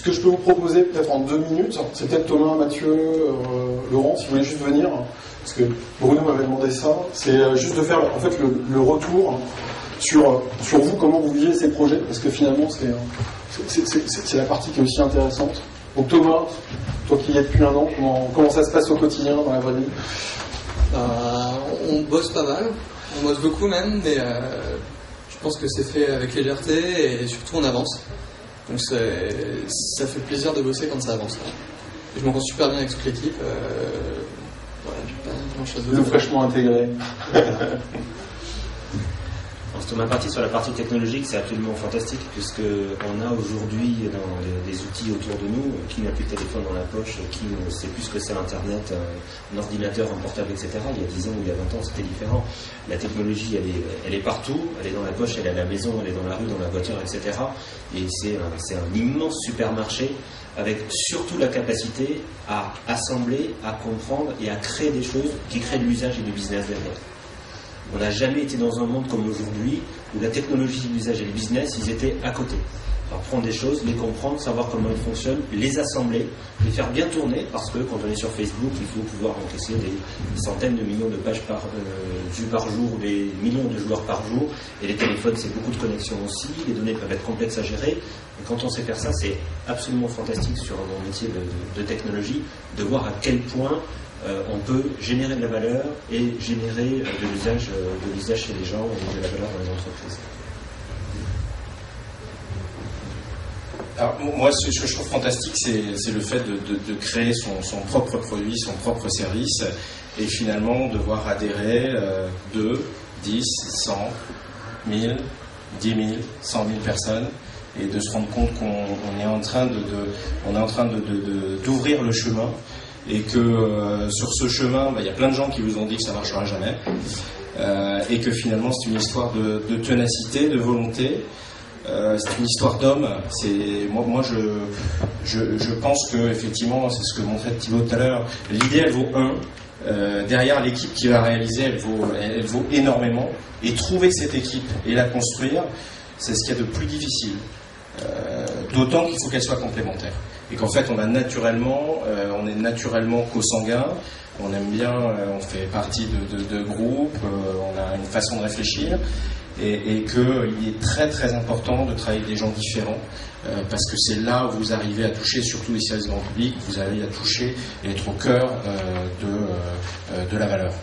que je peux vous proposer, peut-être en 2 minutes, c'est peut-être Thomas, Mathieu, Laurent, si vous voulez juste venir, parce que Bruno m'avait demandé ça, c'est juste de faire en fait le retour sur vous, comment vous vivez ces projets, parce que finalement c'est la partie qui est aussi intéressante. Donc Thomas, toi qui y es depuis 1 an, comment ça se passe au quotidien dans la vraie vie? On bosse pas mal, on bosse beaucoup même, mais je pense que c'est fait avec légèreté et surtout on avance. Donc ça fait plaisir de bosser quand ça avance. Et je m'entends super bien avec toute l'équipe. Voilà, j'ai pas grand chose d'autre. Le fraîchement intégré. Ma partie sur la partie technologique, c'est absolument fantastique, puisqu'on a aujourd'hui dans des outils autour de nous, qui n'a plus de téléphone dans la poche, qui ne sait plus ce que c'est Internet, un ordinateur, un portable, etc. Il y a 10 ans ou il y a 20 ans, c'était différent. La technologie, elle est partout, elle est dans la poche, elle est à la maison, elle est dans la rue, dans la voiture, etc. Et c'est un immense supermarché avec surtout la capacité à assembler, à comprendre et à créer des choses qui créent de l'usage et du business derrière. On n'a jamais été dans un monde comme aujourd'hui où la technologie, l'usage et le business, ils étaient à côté. Alors prendre des choses, les comprendre, savoir comment elles fonctionnent, les assembler, les faire bien tourner, parce que quand on est sur Facebook, il faut pouvoir encaisser des centaines de millions de pages vues par jour, des millions de joueurs par jour, et les téléphones, c'est beaucoup de connexions aussi, les données peuvent être complexes à gérer. Et quand on sait faire ça, c'est absolument fantastique sur un métier de technologie, de voir à quel point on peut générer de la valeur et générer de l'usage chez les gens et de la valeur dans les entreprises. Alors, moi, ce que je trouve fantastique, c'est le fait de créer son propre produit, son propre service, et finalement de voir adhérer 2, 10, 100, 1000, 10 000, 100 000 personnes, et de se rendre compte qu'on est en train d'ouvrir le chemin. Et que sur ce chemin, il y a plein de gens qui vous ont dit que ça ne marchera jamais, et que finalement c'est une histoire de ténacité, de volonté, c'est une histoire d'homme. Moi je pense que effectivement, c'est ce que montrait Thibaut tout à l'heure, l'idée elle vaut 1, derrière l'équipe qui va réaliser elle vaut énormément, et trouver cette équipe et la construire, c'est ce qu'il y a de plus difficile, d'autant qu'il faut qu'elle soit complémentaire. Et qu'en fait, on est naturellement co-sanguin, on aime bien, on fait partie de groupes, on a une façon de réfléchir, et qu'il est très très important de travailler avec des gens différents, parce que c'est là où vous arrivez à toucher, surtout les services grand public, vous arrivez à toucher et être au cœur de la valeur.